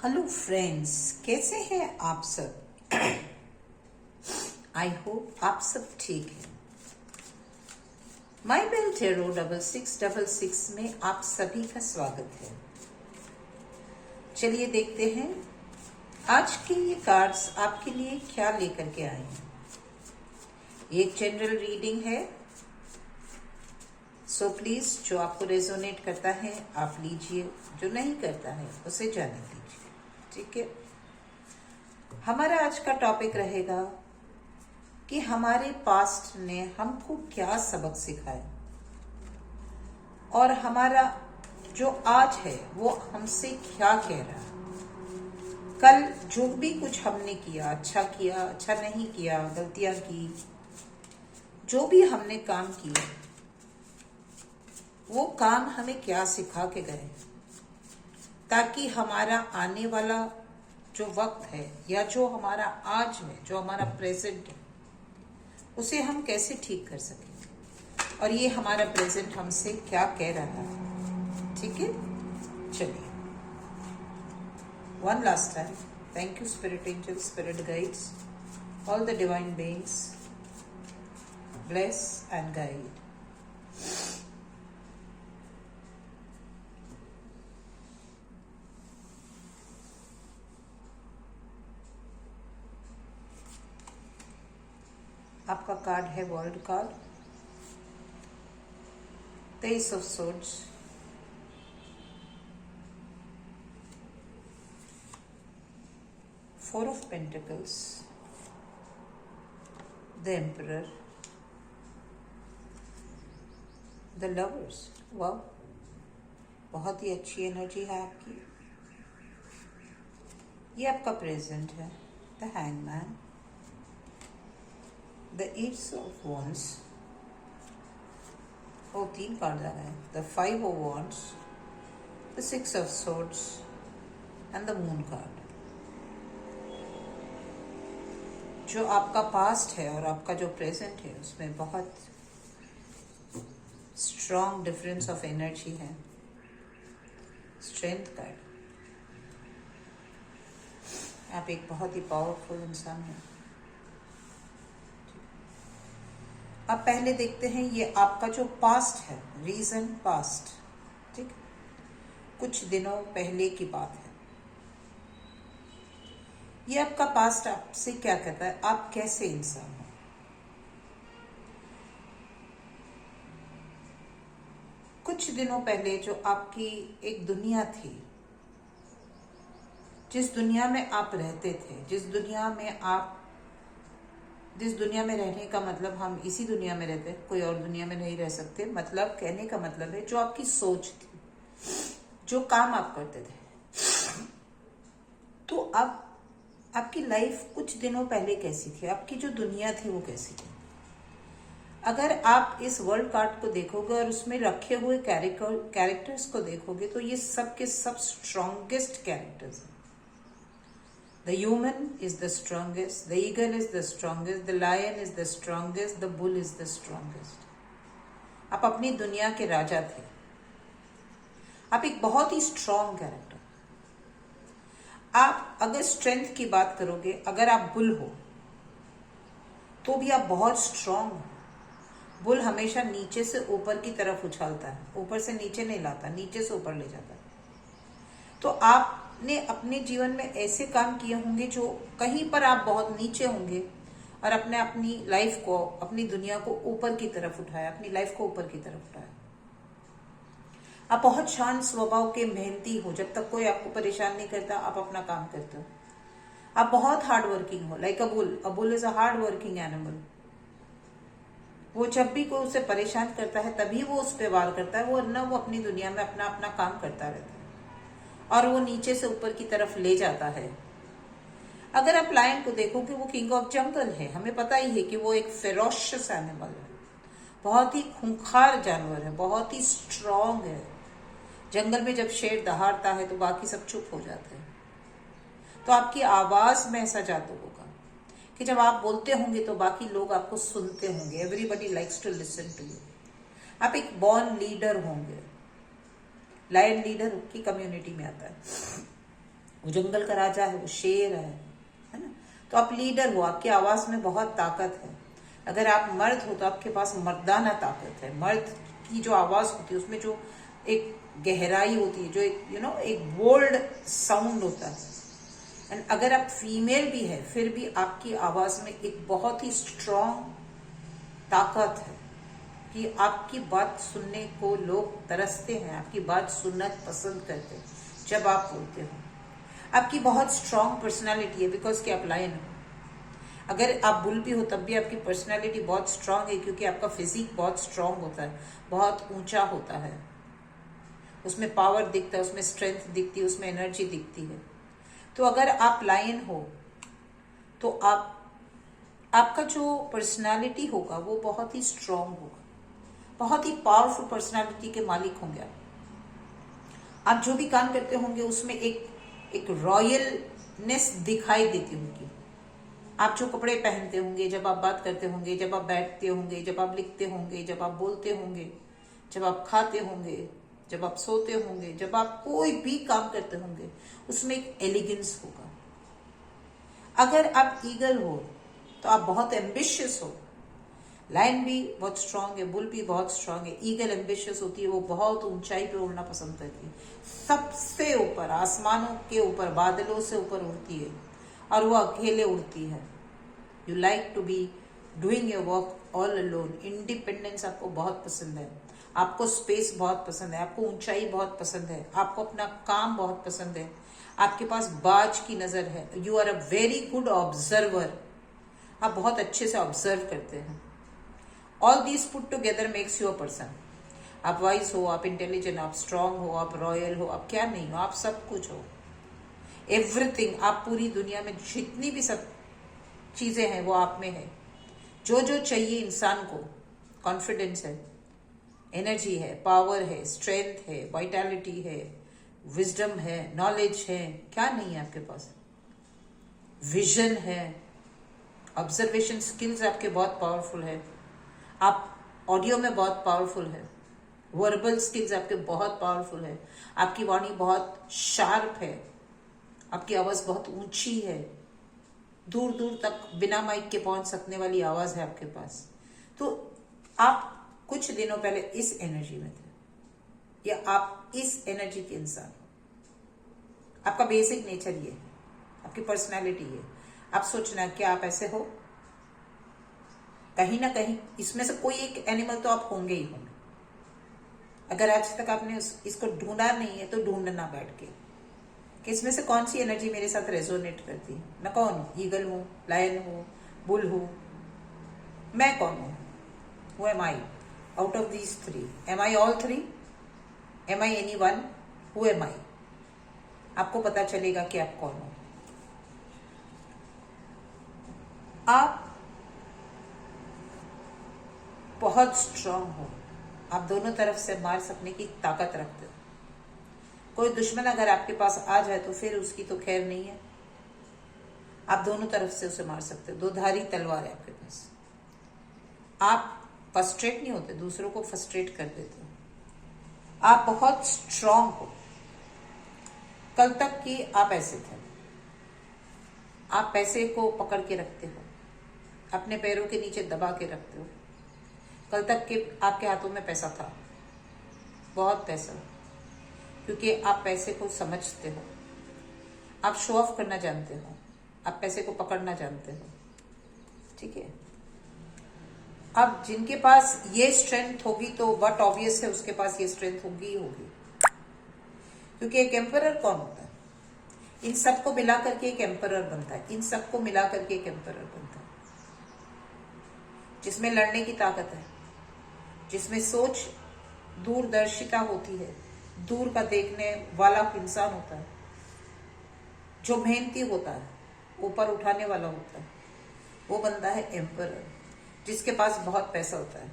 Hello friends, कैसे हैं आप सब। आई होप आप सब ठीक हैं। माई बेल टेरो 6666 में आप सभी का स्वागत है। चलिए देखते हैं आज के ये कार्ड्स आपके लिए क्या लेकर के आए हैं। एक जनरल रीडिंग है, सो प्लीज जो आपको रेजोनेट करता है आप लीजिए, जो नहीं करता है उसे जाने दीजिए। ठीक है, हमारा आज का टॉपिक रहेगा कि हमारे पास्ट ने हमको क्या सबक सिखाया और हमारा जो आज है वो हमसे क्या कह रहा है। कल जो भी कुछ हमने किया, अच्छा नहीं किया, गलतियां की, जो भी हमने काम किया वो काम हमें क्या सिखा के गए, ताकि हमारा आने वाला जो वक्त है या जो हमारा आज है, जो हमारा प्रेजेंट है, उसे हम कैसे ठीक कर सकें और ये हमारा प्रेजेंट हमसे क्या कह रहा है। ठीक है, चलिए one last time, thank you spirit angel, spirit guides, all the divine beings, bless and guide. आपका कार्ड है world card, 23 of swords, four of pentacles, the emperor, the lovers. वाह, बहुत ही अच्छी एनर्जी है आपकी। ये आपका प्रेजेंट है, the hangman, the eights of wands, वो 3 कार्ड आ रहे हैं, the 5 of wands, the 6 of swords and the moon card. जो आपका पास्ट है और आपका जो प्रेजेंट है उसमें बहुत स्ट्रॉन्ग डिफरेंस ऑफ एनर्जी है। स्ट्रेंथ कार्ड, आप एक बहुत ही पावरफुल इंसान हैं। अब पहले देखते हैं ये आपका जो पास्ट है, रीजन पास्ट। ठीक, कुछ दिनों पहले की बात है। ये आपका पास्ट आपसे क्या कहता है, आप कैसे इंसान हो। कुछ दिनों पहले जो आपकी एक दुनिया थी, जिस दुनिया में आप रहते थे, जिस दुनिया में रहने का मतलब, हम इसी दुनिया में रहते हैं, कोई और दुनिया में नहीं रह सकते। मतलब कहने का मतलब है जो आपकी सोच थी, जो काम आप करते थे, तो अब आपकी लाइफ कुछ दिनों पहले कैसी थी, आपकी जो दुनिया थी वो कैसी थी। अगर आप इस वर्ल्ड कार्ड को देखोगे और उसमें रखे हुए कैरेक्टर्स को देखोगे तो ये सब के सब स्ट्रॉन्गेस्ट कैरेक्टर्स हैं। The human is the strongest, the eagle is the strongest, the lion is the strongest, the bull is the strongest. आप अपनी दुनिया के राजा थे। आप एक बहुत ही स्ट्रॉन्ग कैरेक्टर। आप अगर स्ट्रेंथ की बात करोगे, अगर आप बुल हो तो भी आप बहुत स्ट्रॉन्ग हो। बुल हमेशा नीचे से ऊपर की तरफ उछालता है, ऊपर से नीचे नहीं लाता, नीचे से ऊपर ले जाता है। तो आपने अपने जीवन में ऐसे काम किए होंगे जो कहीं पर आप बहुत नीचे होंगे और अपनी लाइफ को, अपनी दुनिया को ऊपर की तरफ उठाया, अपनी लाइफ को ऊपर की तरफ उठाया। आप बहुत शांत स्वभाव के मेहनती हो, जब तक कोई आपको परेशान नहीं करता आप अपना काम करते हो। आप बहुत हार्ड वर्किंग हो, like a bull is a hard working animal. वो जब भी कोई उसे परेशान करता है तभी वो उस पर वार करता है, वरना वो अपनी दुनिया में अपना काम करता रहता है और वो नीचे से ऊपर की तरफ ले जाता है। अगर आप लायन को देखोगे, वो किंग ऑफ जंगल है। हमें पता ही है कि वो एक फेरोशियस एनिमल है, बहुत ही खूंखार जानवर है, बहुत ही स्ट्रॉन्ग है। जंगल में जब शेर दहाड़ता है तो बाकी सब चुप हो जाते हैं। तो आपकी आवाज में ऐसा जादू होगा कि जब आप बोलते होंगे तो बाकी लोग आपको सुनते होंगे। Everybody likes to listen to you. आप एक बॉर्न लीडर होंगे। लायन लीडर की कम्युनिटी में आता है। वो जंगल का राजा है, वो शेर है ना। तो आप लीडर हो, आपकी आवाज में बहुत ताकत है। अगर आप मर्द हो तो आपके पास मर्दाना ताकत है। मर्द की जो आवाज होती है उसमें जो एक गहराई होती है, जो एक एक बोल्ड साउंड होता है। एंड अगर आप फीमेल भी है फिर भी आपकी आवाज में एक बहुत ही स्ट्रॉन्ग ताकत है कि आपकी बात सुनने को लोग तरसते हैं, आपकी बात सुनना पसंद करते हैं जब आप बोलते हो। आपकी बहुत स्ट्रॉन्ग पर्सनालिटी है बिकॉज कि आप लायन हो। अगर आप बुल भी हो तब भी आपकी पर्सनालिटी बहुत स्ट्रांग है, क्योंकि आपका फिजिक बहुत स्ट्रांग होता है, बहुत ऊंचा होता है, उसमें पावर दिखता है, उसमें स्ट्रेंथ दिखती है, उसमें एनर्जी दिखती है। तो अगर आप लायन हो तो आपका जो पर्सनालिटी होगा वो बहुत ही स्ट्रांग होगा, बहुत ही पावरफुल पर्सनालिटी के मालिक होंगे आप जो भी काम करते होंगे उसमें एक रॉयलनेस दिखाई देती होगी। आप जो कपड़े पहनते होंगे, जब आप बात करते होंगे, जब आप बैठते होंगे, जब आप लिखते होंगे, जब आप बोलते होंगे, जब आप खाते होंगे, जब आप सोते होंगे, जब आप कोई भी काम करते होंगे, उसमें एक एलिगेंस होगा। अगर आप ईगल हो तो आप बहुत एम्बिशियस हो। लायन भी बहुत स्ट्रांग है, बुल भी बहुत स्ट्रांग है। ईगल एम्बिशियस होती है, वो बहुत ऊंचाई पे उड़ना पसंद करती है, सबसे ऊपर, आसमानों के ऊपर, बादलों से ऊपर उड़ती है, और वो अकेले उड़ती है। You like to be doing your work all alone. Independence आपको बहुत पसंद है, आपको स्पेस बहुत पसंद है, आपको ऊंचाई बहुत पसंद है, आपको अपना काम बहुत पसंद है, आपके पास बाज की नजर है। You are a very good observer, आप बहुत अच्छे से ऑब्जर्व करते हैं। All these put together makes you a person. आप वाइज हो, आप इंटेलिजेंट, आप स्ट्रांग हो, आप रॉयल हो, आप क्या नहीं हो, आप सब कुछ हो। एवरीथिंग, आप पूरी दुनिया में जितनी भी सब चीजें हैं वो आप में है। जो जो चाहिए इंसान को, कॉन्फिडेंस है, एनर्जी है, पावर है, स्ट्रेंथ है, वाइटैलिटी है, विजडम है, नॉलेज है, क्या नहीं है आपके पास, विजन है, ऑब्जर्वेशन स्किल्स आपके बहुत पावरफुल है, आप ऑडियो में बहुत पावरफुल है, वर्बल स्किल्स आपके बहुत पावरफुल है, आपकी वाणी बहुत शार्प है, आपकी आवाज बहुत ऊंची है, दूर दूर तक बिना माइक के पहुंच सकने वाली आवाज है आपके पास। तो आप कुछ दिनों पहले इस एनर्जी में थे, या आप इस एनर्जी के इंसान हो। आपका बेसिक नेचर ये है, आपकी पर्सनालिटी ये। आप सोचना कि आप ऐसे हो, कहीं ना कहीं इसमें से कोई एक एनिमल तो आप होंगे ही होंगे। अगर आज तक आपने इसको ढूंढा नहीं है तो ढूंढना बैठ के कि इसमें से कौन सी एनर्जी मेरे साथ रेजोनेट करती है। मैं कौन हूँ? ईगल हूँ, लायन हूँ, बुल हूँ, मैं कौन हूँ? Who am I? Out of these three, am I all three? Am I any one? Who am I? आपको पता चलेगा कि आप कौन हो। आप बहुत स्ट्रांग हो, आप दोनों तरफ से मार सकने की ताकत रखते हो। कोई दुश्मन अगर आपके पास आ जाए तो फिर उसकी तो खैर नहीं है, आप दोनों तरफ से उसे मार सकते हो। दो धारी तलवार है आपके पास। आप फ्रस्ट्रेट नहीं होते, दूसरों को फ्रस्ट्रेट कर देते हो। आप बहुत स्ट्रांग हो। कल तक कि आप ऐसे थे, आप पैसे को पकड़ के रखते हो, अपने पैरों के नीचे दबा के रखते हो। कल तक के आपके हाथों में पैसा था, बहुत पैसा, क्योंकि आप पैसे को समझते हो, आप शो ऑफ करना जानते हो, आप पैसे को पकड़ना जानते हो। ठीक है। अब जिनके पास ये स्ट्रेंथ होगी तो बट ऑब्वियस है उसके पास ये स्ट्रेंथ होगी ही होगी, क्योंकि एक एम्परर कौन होता है? इन सबको मिला करके एक एम्परर बनता है। इन सबको मिला करके एक एम्परर बनता है जिसमें लड़ने की ताकत है, जिसमें सोच दूरदर्शिता होती है, दूर का देखने वाला इंसान होता है, जो मेहनती होता है, ऊपर उठाने वाला होता है, वो बनता है एम्परर। जिसके पास बहुत पैसा होता है,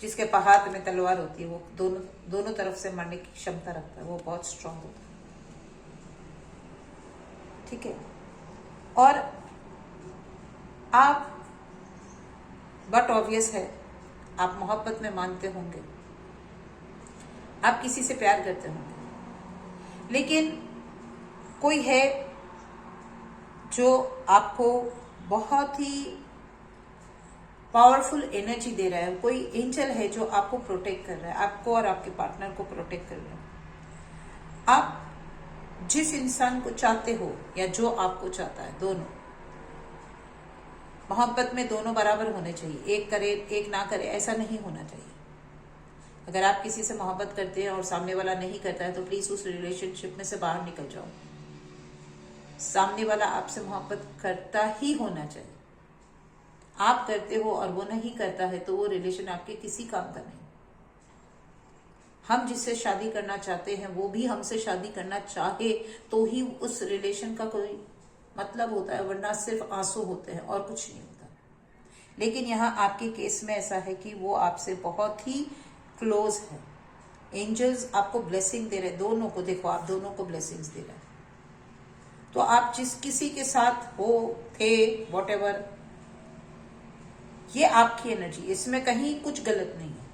जिसके हाथ में तलवार होती है, वो दोनों तरफ से मारने की क्षमता रखता है, वो बहुत स्ट्रांग होता है। ठीक है। और आप, बट ऑब्वियस है, आप मोहब्बत में मानते होंगे, आप किसी से प्यार करते होंगे, लेकिन कोई है जो आपको बहुत ही पावरफुल एनर्जी दे रहा है, कोई एंजल है जो आपको प्रोटेक्ट कर रहा है, आपको और आपके पार्टनर को प्रोटेक्ट कर रहा है। आप जिस इंसान को चाहते हो या जो आपको चाहता है, दोनों मोहब्बत में दोनों बराबर होने चाहिए, एक करे एक ना करे ऐसा नहीं होना चाहिए। अगर आप किसी से मोहब्बत करते हैं और सामने वाला नहीं करता है तो प्लीज उस रिलेशनशिप में से बाहर निकल जाओ। सामने वाला आपसे मोहब्बत करता ही होना चाहिए। आप करते हो और वो नहीं करता है तो वो रिलेशन आपके किसी काम का नहीं। हम जिससे शादी करना चाहते हैं वो भी हमसे शादी करना चाहे तो ही उस रिलेशन का कोई मतलब होता है, वरना सिर्फ आंसू होते हैं और कुछ नहीं होता। लेकिन यहाँ आपके केस में ऐसा है कि वो आपसे बहुत ही क्लोज है। एंजल्स आपको ब्लेसिंग दे रहे हैं, दोनों को। देखो, आप दोनों को ब्लेसिंग्स दे रहे हैं। तो आप जिस किसी के साथ हो, थे, व्हाटएवर, ये आपकी एनर्जी, इसमें कहीं कुछ गलत नहीं है।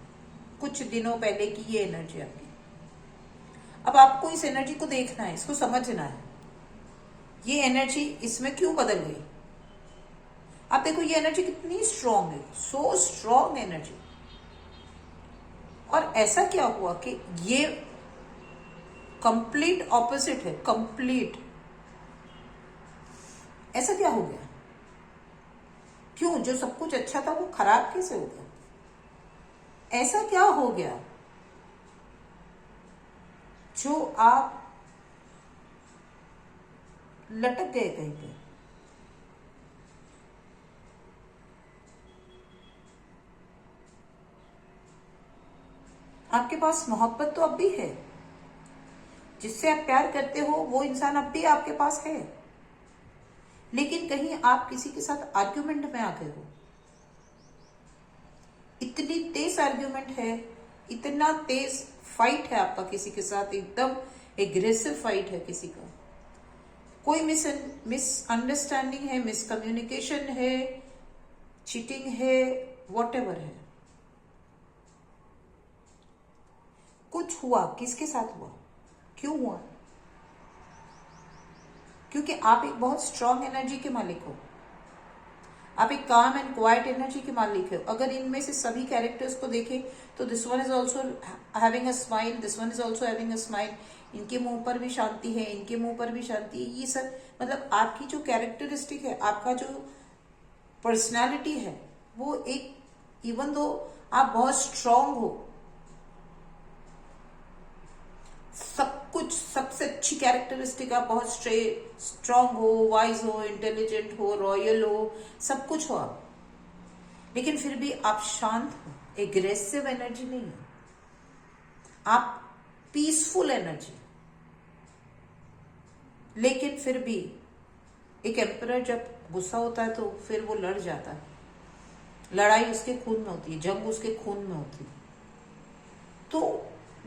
कुछ दिनों पहले की ये एनर्जी आपकी। अब आपको इस एनर्जी को देखना है, इसको समझना है, ये एनर्जी इसमें क्यों बदल गई। आप देखो ये एनर्जी कितनी स्ट्रांग है, सो स्ट्रांग एनर्जी। और ऐसा क्या हुआ कि ये कंप्लीट ऑपोजिट है, कंप्लीट। ऐसा क्या हो गया? क्यों? जो सब कुछ अच्छा था वो खराब कैसे हो गया? ऐसा क्या हो गया जो आप लटक गए कहीं पे? आपके पास मोहब्बत तो अब भी है, जिससे आप प्यार करते हो वो इंसान अब भी आपके पास है, लेकिन कहीं आप किसी के साथ आर्ग्यूमेंट में आ गए हो। इतनी तेज आर्ग्यूमेंट है, इतना तेज फाइट है आपका किसी के साथ, एकदम एग्रेसिव फाइट है किसी का। कोई मिसअंडरस्टैंडिंग है, मिसकम्युनिकेशन है, चीटिंग है, व्हाटएवर है। कुछ हुआ, किसके साथ हुआ, क्यों हुआ? क्योंकि आप एक बहुत स्ट्रांग एनर्जी के मालिक हो, आप एक काम एंड क्वाइट एनर्जी के मालिक हो। अगर इनमें से सभी कैरेक्टर्स को देखें तो this one is also having a smile, this one is also having a smile. इनके मुंह पर भी शांति है, इनके मुंह पर भी शांति है। ये सब मतलब आपकी जो कैरेक्टरिस्टिक है, आपका जो पर्सनालिटी है, वो एक, इवन दो आप बहुत स्ट्रांग हो, सब कुछ सबसे अच्छी कैरेक्टरिस्टिक, आप बहुत स्ट्रांग हो, वाइज हो, इंटेलिजेंट हो, रॉयल हो, सब कुछ हो आप, लेकिन फिर भी आप शांत हो, एग्रेसिव एनर्जी नहीं है, आप पीसफुल एनर्जी। लेकिन फिर भी एक एम्परर जब गुस्सा होता है तो फिर वो लड़ जाता है। लड़ाई उसके खून में होती है, जंग उसके खून में होती है। तो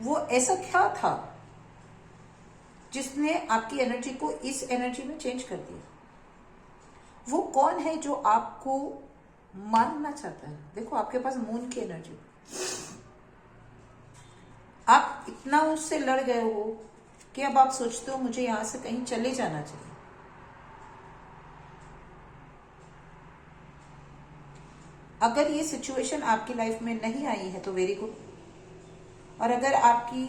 वो ऐसा क्या था जिसने आपकी एनर्जी को इस एनर्जी में चेंज कर दिया? वो कौन है जो आपको मारना चाहता है? देखो, आपके पास मून की एनर्जी, आप इतना उससे लड़ गए हो कि अब आप सोचते हो मुझे यहां से कहीं चले जाना चाहिए। अगर ये सिचुएशन आपकी लाइफ में नहीं आई है तो वेरी गुड। और अगर आपकी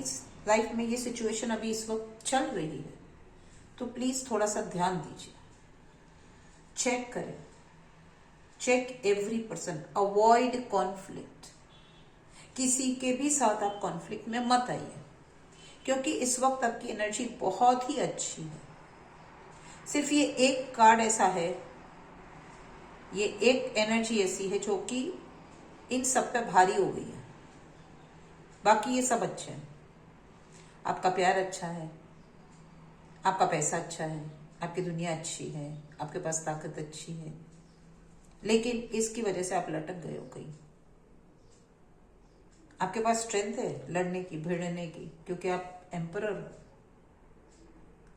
लाइफ में ये सिचुएशन अभी इस वक्त चल रही है तो प्लीज थोड़ा सा ध्यान दीजिए, चेक करें, check every person, avoid conflict. किसी के भी साथ आप कॉन्फ्लिक्ट में मत आइए, क्योंकि इस वक्त आपकी एनर्जी बहुत ही अच्छी है। सिर्फ ये एक कार्ड ऐसा है, ये एक एनर्जी ऐसी है जो कि इन सब पे भारी हो गई है, बाकी ये सब अच्छे हैं। आपका प्यार अच्छा है, आपका पैसा अच्छा है, आपकी दुनिया अच्छी है, आपके पास ताकत अच्छी है, लेकिन इसकी वजह से आप लटक गए हो कहीं। आपके पास स्ट्रेंथ है लड़ने की, भिड़ने की, क्योंकि आप एम्परर हो,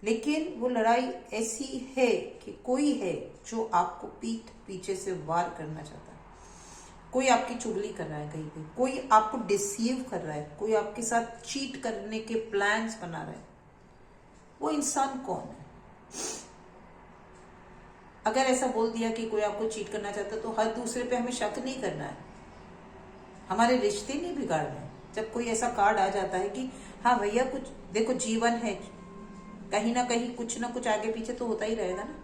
लेकिन वो लड़ाई ऐसी है कि कोई है जो आपको पीठ पीछे से वार करना चाहता है। कोई आपकी चुगली कर रहा है कहीं पे, कोई आपको डिसीव कर रहा है, कोई आपके साथ चीट करने के प्लान्स बना रहा है। वो इंसान कौन है? अगर ऐसा बोल दिया कि कोई आपको चीट करना चाहता तो हर दूसरे पे हमें शक नहीं करना है, हमारे रिश्ते नहीं बिगाड़ने हैं। जब कोई ऐसा कार्ड आ जाता है कि हाँ भैया कुछ देखो, जीवन है, कहीं ना कहीं कुछ ना कुछ आगे पीछे तो होता ही रहेगा ना।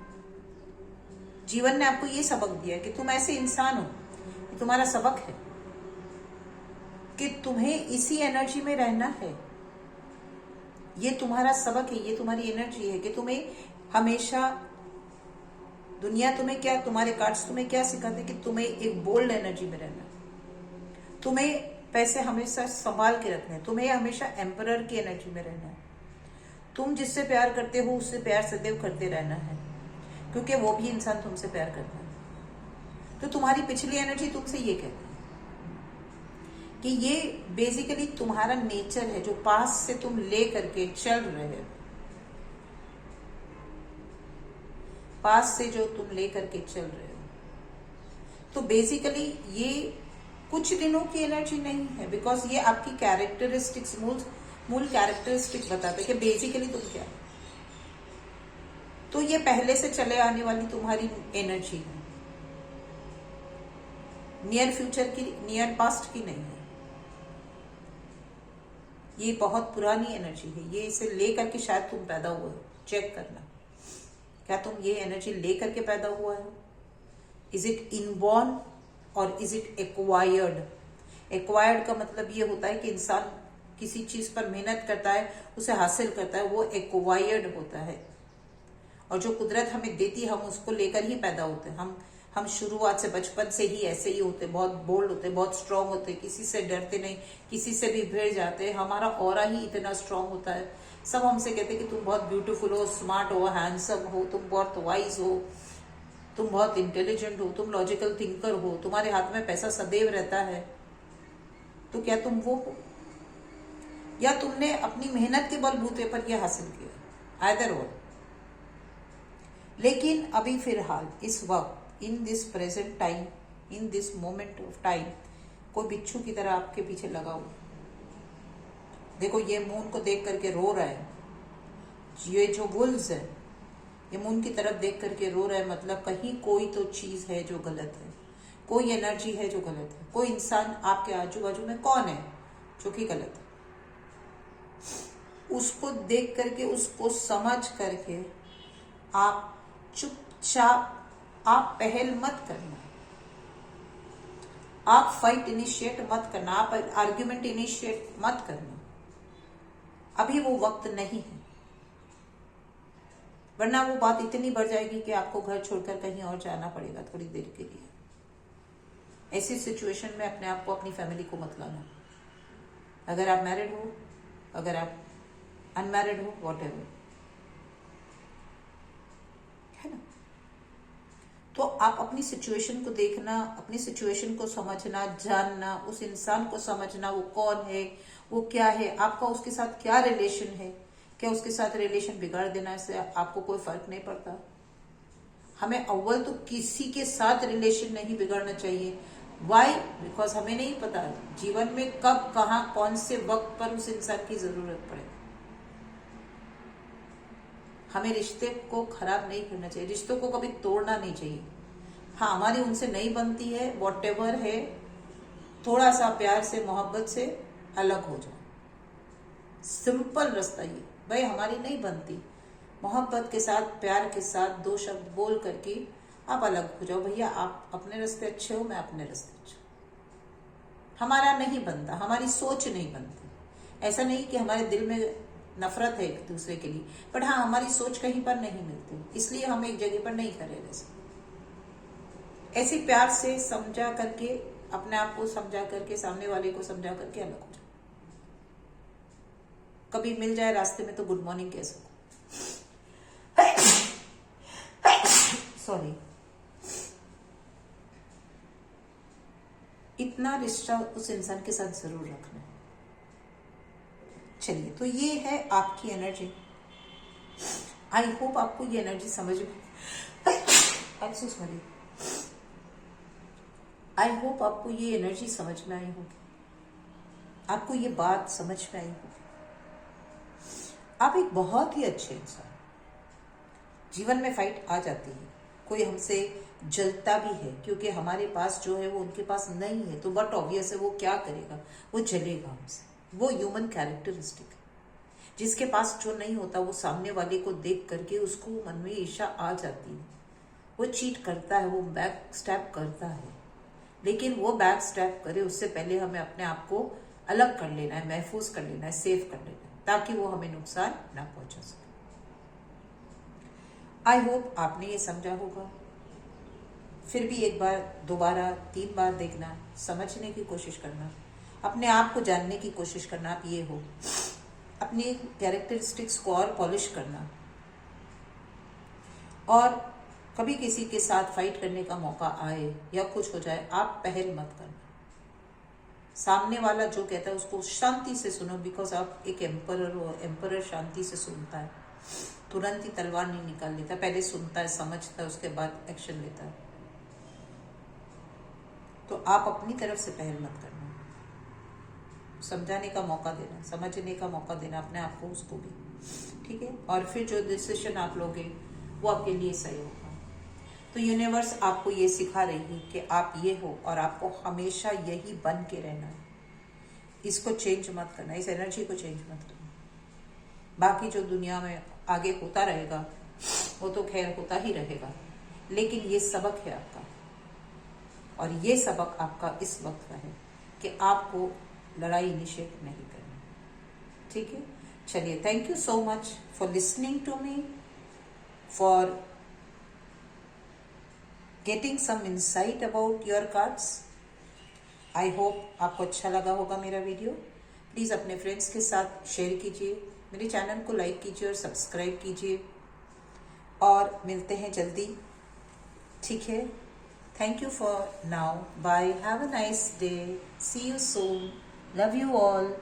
जीवन ने आपको ये सबक दिया कि तुम ऐसे इंसान हो, ये तुम्हारा सबक है कि तुम्हें इसी एनर्जी में रहना है। ये तुम्हारा सबक है, ये तुम्हारी एनर्जी है कि तुम्हें हमेशा दुनिया तुम्हें क्या, तुम्हारे कार्ड्स तुम्हें क्या सिखाते कि तुम्हें एक बोल्ड एनर्जी में रहना है, तुम्हें पैसे हमेशा संभाल के रखने हैं, तुम्हें हमेशा एम्परर की एनर्जी में रहना है। तुम जिससे प्यार करते हो उससे प्यार सदैव करते रहना है, क्योंकि वो भी इंसान तुमसे प्यार करता है। तो तुम्हारी पिछली एनर्जी तुमसे ये कहती है कि ये बेसिकली तुम्हारा नेचर है जो पास से तुम ले करके चल रहे हो, पास से जो तुम ले करके चल रहे हो। तो बेसिकली ये कुछ दिनों की एनर्जी नहीं है, बिकॉज ये आपकी कैरेक्टरिस्टिक्स, मूल कैरेक्टरिस्टिक्स बताते हैं कि बेसिकली तुम क्या है। तो ये पहले से चले आने वाली तुम्हारी एनर्जी है, नियर फ्यूचर की, नियर पास्ट की नहीं है। ये बहुत पुरानी एनर्जी है, ये इसे लेकर के शायद तुम पैदा हुए हो। चेक करना, क्या तुम ये एनर्जी लेकर के पैदा हुआ है? इज इट इनबॉर्न और इज इट एक्वायर्ड? एक्वायर्ड का मतलब ये होता है कि इंसान किसी चीज पर मेहनत करता है, उसे हासिल करता है, वो एक्वायर्ड होता है। और जो कुदरत हमें देती है हम उसको लेकर ही पैदा होते हैं। हम शुरुआत से, बचपन से ही ऐसे ही होते, बहुत बोल्ड होते, बहुत स्ट्रांग होते, किसी से डरते नहीं, किसी से भी भिड़ जाते। हमारा ऑरा ही इतना स्ट्रांग होता है। सब हमसे कहते हैं कि तुम बहुत ब्यूटीफुल हो, स्मार्ट हो, हैंडसम हो, तुम बहुत वाइज हो, तुम बहुत इंटेलिजेंट हो, तुम लॉजिकल थिंकर हो, तुम्हारे हाथ में पैसा सदैव रहता है। तो क्या तुम वो हो, या तुमने अपनी मेहनत के बलबूते पर यह हासिल किया? आइदर और। लेकिन अभी फिलहाल इस वक्त, in this present time, in this moment of time, कोई बिच्छू की तरह आपके पीछे लगा हुआ। देखो ये मून को देख करके रो रहा है, ये जो वुल्व्स है ये मून की तरफ देख करके रो रहा है, मतलब कहीं कोई तो चीज है जो गलत है, कोई एनर्जी है जो गलत है, कोई इंसान आपके आजू बाजू में कौन है जो कि गलत है। उसको देख करके, उसको समझ करके आप चुपचाप, आप पहल मत करना, आप फाइट इनिशिएट मत करना, आप आर्ग्यूमेंट इनिशिएट मत करना। अभी वो वक्त नहीं है, वरना वो बात इतनी बढ़ जाएगी कि आपको घर छोड़कर कहीं और जाना पड़ेगा थोड़ी देर के लिए। ऐसी सिचुएशन में अपने आप को, अपनी फैमिली को मत लाना। अगर आप मैरिड हो, अगर आप अनमैरिड हो, वॉटएवर, है ना। तो आप अपनी सिचुएशन को देखना, अपनी सिचुएशन को समझना, जानना, उस इंसान को समझना, वो कौन है, वो क्या है, आपका उसके साथ क्या रिलेशन है, क्या उसके साथ रिलेशन बिगाड़ देना से आपको कोई फर्क नहीं पड़ता। हमें अव्वल तो किसी के साथ रिलेशन नहीं बिगाड़ना चाहिए। वाई? बिकॉज हमें नहीं पता जीवन में कब, कहां, कौन से वक्त पर उस इंसान की जरूरत पड़े। हमें रिश्ते को खराब नहीं करना चाहिए, रिश्तों को कभी तोड़ना नहीं चाहिए। हाँ, हमारी उनसे नहीं बनती है, वॉटेवर है, थोड़ा सा प्यार से, मोहब्बत से अलग हो जाओ। सिंपल रास्ता ये, भाई हमारी नहीं बनती, मोहब्बत के साथ, प्यार के साथ दो शब्द बोल करके आप अलग हो जाओ। भैया आप अपने रास्ते अच्छे हो, मैं अपने रास्ते अच्छे हूं। हमारा नहीं बनता, हमारी सोच नहीं बनती। ऐसा नहीं कि हमारे दिल में नफरत है एक दूसरे के लिए, बट हाँ हमारी सोच कहीं पर नहीं मिलती, इसलिए हम एक जगह पर नहीं खड़े रह सकते। ऐसे प्यार से समझा करके, अपने आप को समझा करके, सामने वाले को समझा करके अलग हो जाओ। कभी मिल जाए रास्ते में तो गुड मॉर्निंग कह सको, सॉरी। इतना रिश्ता उस इंसान के साथ जरूर रखना है। चलिए, तो ये है आपकी एनर्जी। आई होप आपको ये एनर्जी समझ में, आई सो सॉरी, आई होप आपको ये एनर्जी समझ में आई होगी, आपको ये बात समझ में आई होगी। आप एक बहुत ही अच्छे इंसान, जीवन में फाइट आ जाती है, कोई हमसे जलता भी है क्योंकि हमारे पास जो है वो उनके पास नहीं है, तो बट ऑब्वियस है वो क्या करेगा, वो जलेगा हमसे। वो ह्यूमन कैरेक्टरिस्टिक है। जिसके पास जो नहीं होता वो सामने वाले को देख करके उसको मन में ईर्ष्या आ जाती है, वो चीट करता है, वो बैक स्टैप करता है। लेकिन वो बैक स्टैप करे उससे पहले हमें अपने आप को अलग कर लेना है, महफूज कर लेना है, सेफ कर लेना है, ताकि वो हमें नुकसान ना पहुंचा सके। आई होप आपने ये समझा होगा। फिर भी एक बार, दोबारा, 3 बार देखना, समझने की कोशिश करना, अपने आप को जानने की कोशिश करना। आप ये हो, अपनी कैरेक्टरिस्टिक्स को और पॉलिश करना। और कभी किसी के साथ फाइट करने का मौका आए या कुछ हो जाए, आप पहल मत करना। सामने वाला जो कहता है उसको शांति से सुनो, बिकॉज आप एक एम्परर हो। एम्परर शांति से सुनता है, तुरंत ही तलवार नहीं निकाल लेता, पहले सुनता है, समझता है, उसके बाद एक्शन लेता है। तो आप अपनी तरफ से पहल मत करना, समझाने का मौका देना, समझने का मौका देना अपने आप को, उसको भी, ठीक है। और फिर जो डिसीजन आप लोगे वो आपके लिए सही होगा। तो यूनिवर्स आपको ये सिखा रही है कि आप ये हो और आपको हमेशा यही बन के रहना है। इसको चेंज मत करना, इस एनर्जी को चेंज मत करना। बाकी जो दुनिया में आगे होता रहेगा वो तो खैर होता ही रहेगा, लेकिन ये सबक है आपका, और ये सबक आपका इस वक्त का है कि आपको लड़ाई इनिशिएट नहीं करनी, ठीक है। चलिए, thank you so much for listening to me, for getting some insight about your cards. I hope आपको अच्छा लगा होगा मेरा वीडियो। प्लीज़ अपने फ्रेंड्स के साथ शेयर कीजिए, मेरे चैनल को लाइक कीजिए और सब्सक्राइब कीजिए, और मिलते हैं जल्दी, ठीक है। Thank you for now, bye, have a nice day, see you soon, love you all.